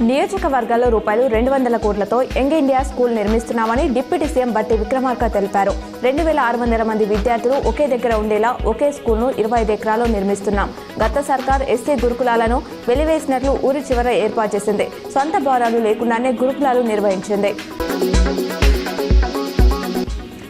నియోజకవర్గాల్లో రూపాయలు 200 కోట్లతో యంగ్ ఇండియా స్కూల్ నిర్మిస్తున్నామని డిప్యూటీ సీఎం బట్టి విక్రమార్క తెలిపారు. 2600 మంది విద్యార్థులు ఒకే దగ్గర ఉండేలా ఒకే స్కూల్ను 25 ఎకరాల్లో నిర్మిస్తున్నాం. గత సర్కార్ ఎస్సీ గురుకులాలను వెలివేసినట్లు ఊరి చివర ఏర్పాటు చేసింది. సొంత భవనాలు లేకుండానే గురుకులాలు నిర్వహించింది.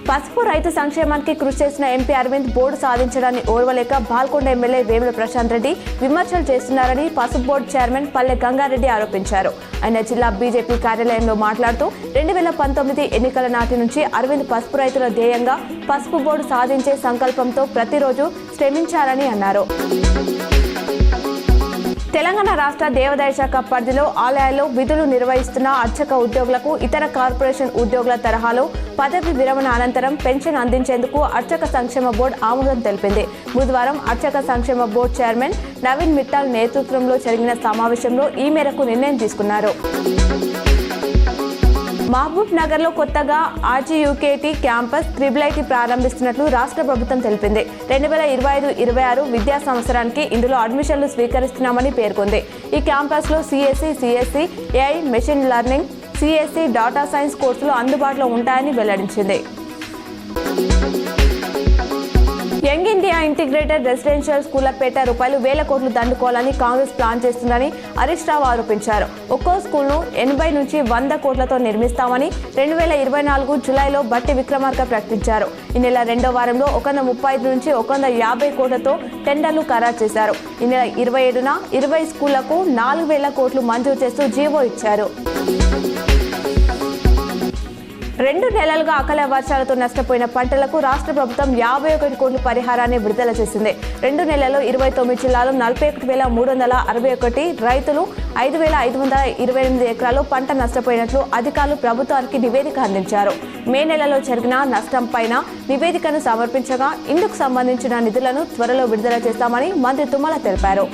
పసుపు రైతు సంక్షేమానికి కృషి చేసిన ఎంపీ అరవింద్ బోర్డు సాధించడాన్ని ఓర్వలేక బాల్కొండ ఎమ్మెల్యే వేముల ప్రశాంత్ రెడ్డి విమర్శలు చేస్తున్నారని పసుపు బోర్డు చైర్మన్ పల్లె గంగారెడ్డి ఆరోపించారు. ఆయన జిల్లా బీజేపీ కార్యాలయంలో మాట్లాడుతూ 2019 ఎన్నికల నాటి నుంచి అరవింద్ పసుపు రైతుల ధ్యేయంగా పసుపు బోర్డు సాధించే సంకల్పంతో ప్రతిరోజు శ్రమించారని అన్నారు. తెలంగాణ రాష్ట్ర దేవాదాయ శాఖ పరిధిలో ఆలయాల్లో విధులు నిర్వహిస్తున్న అర్చక ఉద్యోగులకు ఇతర కార్పొరేషన్ ఉద్యోగుల తరహాలో పదవి విరమణ అనంతరం పెన్షన్ అందించేందుకు అర్చక సంక్షేమ బోర్డు ఆమోదం తెలిపింది. బుధవారం అర్చక సంక్షేమ బోర్డు చైర్మన్ నవీన్ మిట్టాల్ నేతృత్వంలో జరిగిన సమావేశంలో ఈ మేరకు నిర్ణయం తీసుకున్నారు. మహబూబ్ నగర్ లో కొత్తగా ఆర్జీయూకేటీ క్యాంపస్ త్రిబుల్ ప్రారంభిస్తున్నట్లు రాష్ట్ర ప్రభుత్వం తెలిపింది. 2025-26 విద్యా సంవత్సరానికి ఇందులో అడ్మిషన్లు స్వీకరిస్తున్నామని పేర్కొంది. ఈ క్యాంపస్ లో CSC, AI, machine learning, CSC, data science కోర్సులు అందుబాటులో ఉంటాయని వెల్లడించింది. యంగ్ ఇండియా ఇంటిగ్రేటెడ్ రెసిడెన్షియల్ స్కూళ్లపేట రూపాయలు 1000 కోట్లు దండుకోవాలని కాంగ్రెస్ ప్లాన్ చేస్తుందని హరీష్ రావు ఆరోపించారు. ఒక్కో స్కూల్ను 80 నుంచి 100 కోట్లతో నిర్మిస్తామని 2024 జూలైలో బట్టి విక్రమార్క ప్రకటించారు. ఈ నెల 2వ వారంలో 135 నుంచి 150 కోట్లతో టెండర్లు ఖరారు చేశారు. ఈ నెల 27న 20 స్కూళ్లకు 4000 కోట్లు మంజూరు చేస్తూ జీవో ఇచ్చారు. 2 నెలలుగా అకాల వర్షాలతో నష్టపోయిన పంటలకు రాష్ట్ర ప్రభుత్వం 51 కోట్ల పరిహారాన్ని విడుదల చేసింది. 2 నెలల్లో 29 జిల్లాలో 41,361 రైతులు 5,528 ఎకరాల్లో పంట నష్టపోయినట్లు అధికారులు ప్రభుత్వానికి నివేదిక అందించారు. మే నెలలో జరిగిన నష్టంపైన నివేదికను సమర్పించగా ఇందుకు సంబంధించిన నిధులను త్వరలో విడుదల చేస్తామని మంత్రి తుమ్మల తెలిపారు.